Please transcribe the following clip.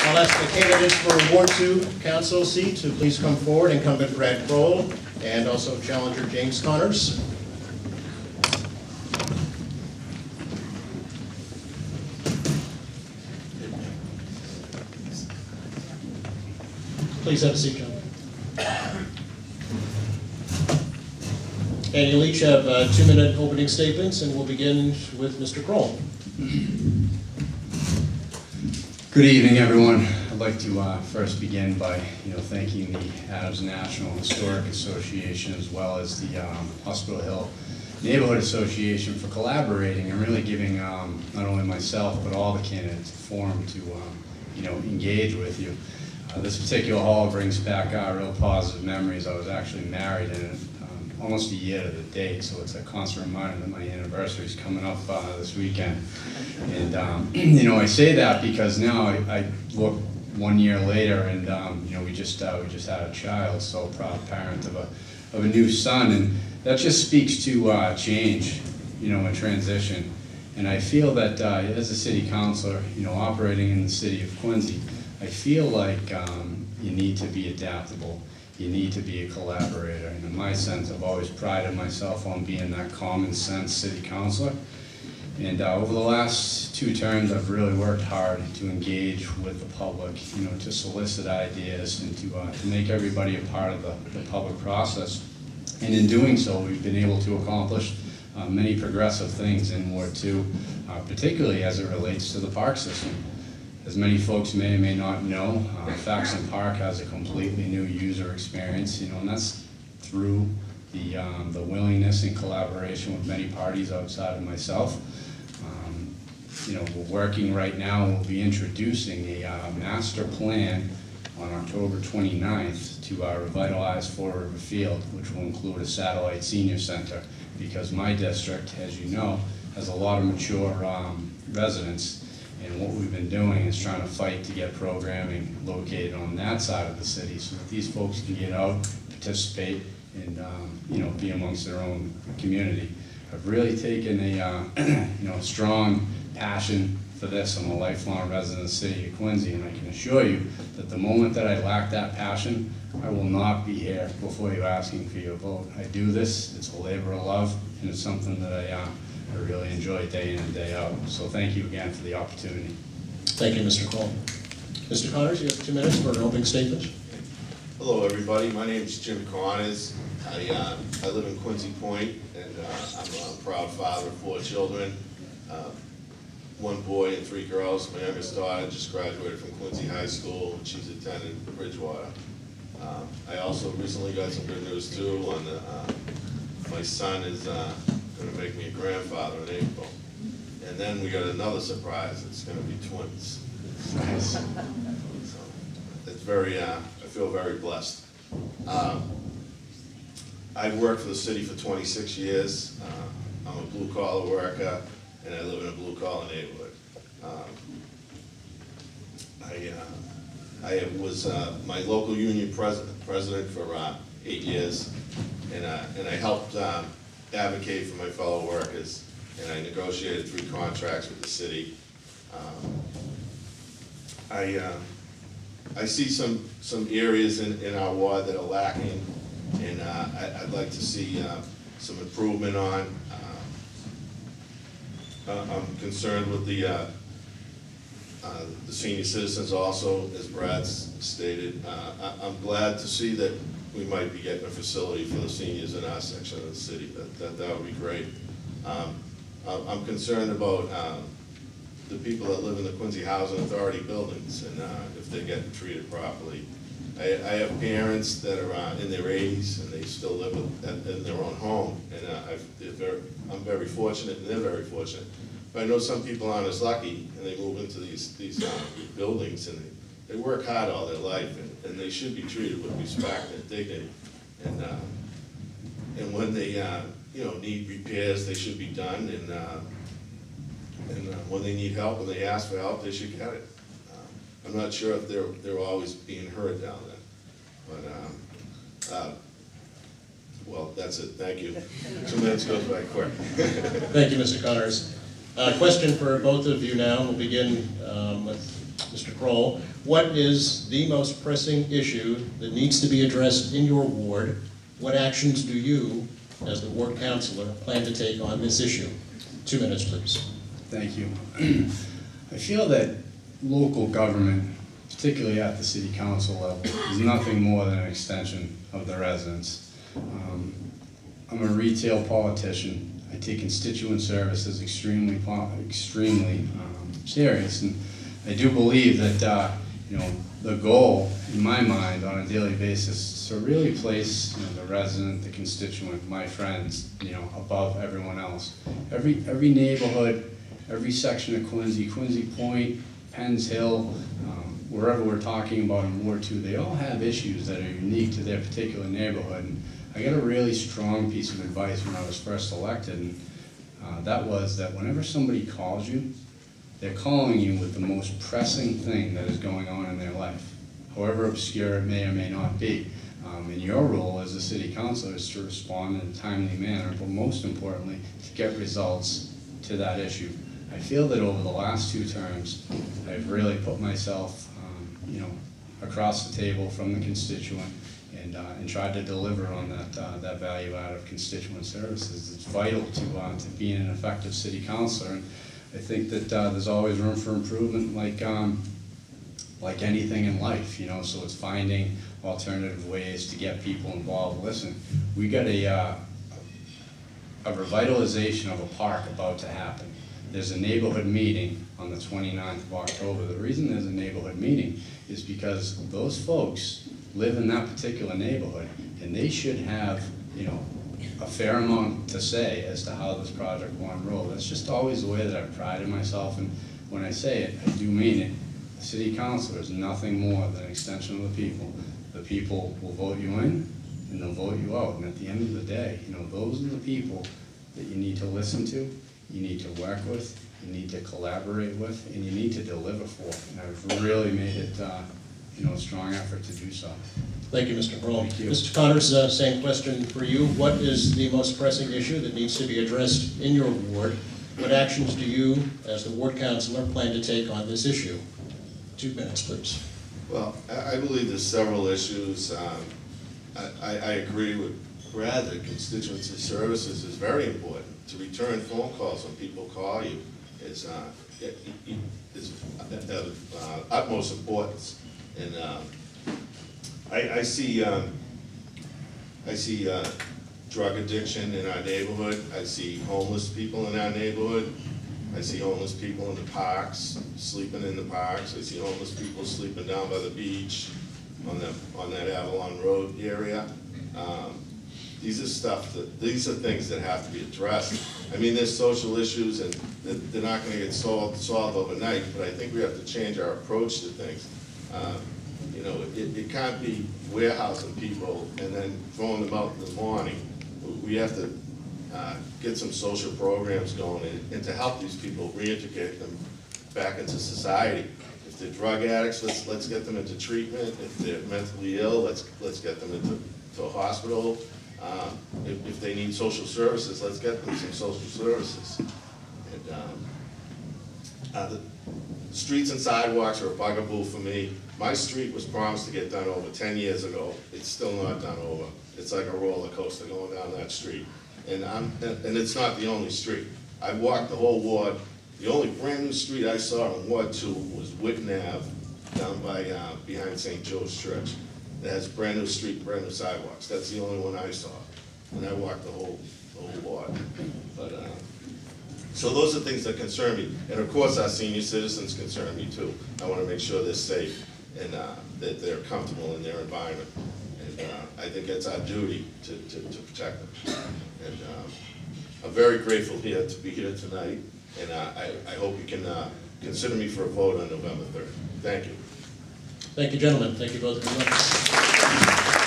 I'll ask the candidates for Ward 2 Council seat to please come forward. Incumbent Brad Croall and also challenger James Connors. Please have a seat, gentlemen. And you'll each have 2-minute opening statements, and we'll begin with Mr. Croall. Good evening, everyone. I'd like to first begin by thanking the Adams National Historic Association as well as the Hospital Hill Neighborhood Association for collaborating and really giving not only myself but all the candidates a forum to engage with you. This particular hall brings back real positive memories. I was actually married in it almost a year to the date, so it's a constant reminder that my anniversary is coming up this weekend. And I say that because now I look 1 year later, and we just had a child, so proud parent of a new son, and that just speaks to change, and transition. And I feel that as a city councilor, operating in the city of Quincy, I feel like you need to be adaptable. You need to be a collaborator. And in my sense, I've always prided myself on being that common sense city councilor. And over the last 2 terms, I've really worked hard to engage with the public, to solicit ideas and to make everybody a part of the public process. And in doing so, we've been able to accomplish many progressive things in Ward 2, particularly as it relates to the park system. As many folks may or may not know, Faxon Park has a completely new user experience, and that's through the willingness and collaboration with many parties outside of myself. We're working right now, we'll be introducing a master plan on October 29th to revitalize Fort River Field, which will include a satellite senior center, because my district, as you know, has a lot of mature residents. And what we've been doing is trying to fight to get programming located on that side of the city so that these folks can get out, participate, and be amongst their own community. I've really taken a strong passion for this. I'm a lifelong resident of the city of Quincy, and I can assure you that the moment that I lack that passion, I will not be here before you asking for your vote. I do this, it's a labor of love, and it's something that I really enjoy day in and day out. So thank you again for the opportunity. Thank you, Mr. Croall. Mr. Connors, you have 2 minutes for an opening statement. Hello, everybody. My name is Jim Connors. I live in Quincy Point, and I'm a proud father of 4 children, 1 boy and 3 girls. My youngest daughter just graduated from Quincy High School, and she's attending Bridgewater. I also recently got some good news too. My son is going to make me a grandfather in April. And then we got another surprise. It's going to be twins. Nice. So it's very, I feel very blessed. I've worked for the city for 26 years. I'm a blue-collar worker, and I live in a blue-collar neighborhood. I was my local union president for 8 years, and I helped advocate for my fellow workers, and I negotiated 3 contracts with the city. I see some areas in our ward that are lacking, and I'd like to see some improvement on. I'm concerned with the senior citizens also, as Brad stated. I'm glad to see that we might be getting a facility for the seniors in our section of the city. That would be great. I'm concerned about the people that live in the Quincy Housing Authority buildings, and if they're getting treated properly. I have parents that are in their 80s, and they still live in their own home, and I'm very fortunate, and they're very fortunate. But I know some people aren't as lucky, and they move into these buildings, and they work hard all their life, and they should be treated with respect and dignity. And when they need repairs, they should be done, and when they need help and they ask for help, they should get it. I'm not sure if they're always being heard down there, but well, that's it. Thank you. 2 minutes goes by quick. Thank you, Mr. Connors. Question for both of you now. We'll begin with Mr. Croall, what is the most pressing issue that needs to be addressed in your ward? What actions do you, as the ward councilor, plan to take on this issue? 2 minutes, please. Thank you. I feel that local government, particularly at the city council level, is nothing more than an extension of the residents. I'm a retail politician. I take constituent services extremely serious, and I do believe that the goal, in my mind, on a daily basis, is to really place the resident, the constituent, my friends, above everyone else. Every neighborhood, every section of Quincy, Quincy Point, Penns Hill, wherever we're talking about in Ward 2, they all have issues that are unique to their particular neighborhood. And I got a really strong piece of advice when I was first elected, and that was that whenever somebody calls you, they're calling you with the most pressing thing that is going on in their life, however obscure it may or may not be. And your role as a city councilor is to respond in a timely manner, but most importantly, to get results to that issue. I feel that over the last 2 terms, I've really put myself, across the table from the constituent and tried to deliver on that value out of constituent services. It's vital to being an effective city councilor. And I think that there's always room for improvement, like anything in life, so it's finding alternative ways to get people involved. Listen, we got a revitalization of a park about to happen. There's a neighborhood meeting on the 29th of October. The reason there's a neighborhood meeting is because those folks live in that particular neighborhood, and they should have, a fair amount to say as to how this project will unroll. That's just always the way that I've prided myself, and when I say it, I do mean it. The city councilor is nothing more than an extension of the people. The people will vote you in, and they'll vote you out, and at the end of the day, those are the people that you need to listen to, you need to work with, you need to collaborate with, and you need to deliver for. And I've really made it a strong effort to do so. Thank you, Mr. Croall. Thank you. Mr. Connors, same question for you. What is the most pressing issue that needs to be addressed in your ward? What actions do you, as the ward councilor, plan to take on this issue? 2 minutes, please. Well, I believe there's several issues. I agree with Brad that constituency services is very important. To return phone calls when people call you is of utmost importance. And I see drug addiction in our neighborhood. I see homeless people in our neighborhood. I see homeless people in the parks, sleeping in the parks. I see homeless people sleeping down by the beach on that Avalon Road area. These are things that have to be addressed. I mean, there's social issues, and they're not going to get solved overnight. But I think we have to change our approach to things. It can't be warehousing people and then throwing them out in the morning. We have to get some social programs going and to help these people reintegrate them back into society. If they're drug addicts, let's get them into treatment. If they're mentally ill, let's get them into a hospital. If they need social services, let's get them some social services. And the streets and sidewalks are a bugaboo for me. My street was promised to get done over 10 years ago. It's still not done over. It's like a roller coaster going down that street. And it's not the only street. I walked the whole ward. The only brand new street I saw in Ward 2 was Whitten Ave, down by behind St. Joe's Church. It has brand new street, brand new sidewalks. That's the only one I saw. And I walked the whole ward. But so those are things that concern me. And of course, our senior citizens concern me too. I want to make sure they're safe and that they're comfortable in their environment. And I think it's our duty to protect them. And I'm very grateful to be here tonight. And I hope you can consider me for a vote on November 3rd. Thank you. Thank you, gentlemen. Thank you both very much.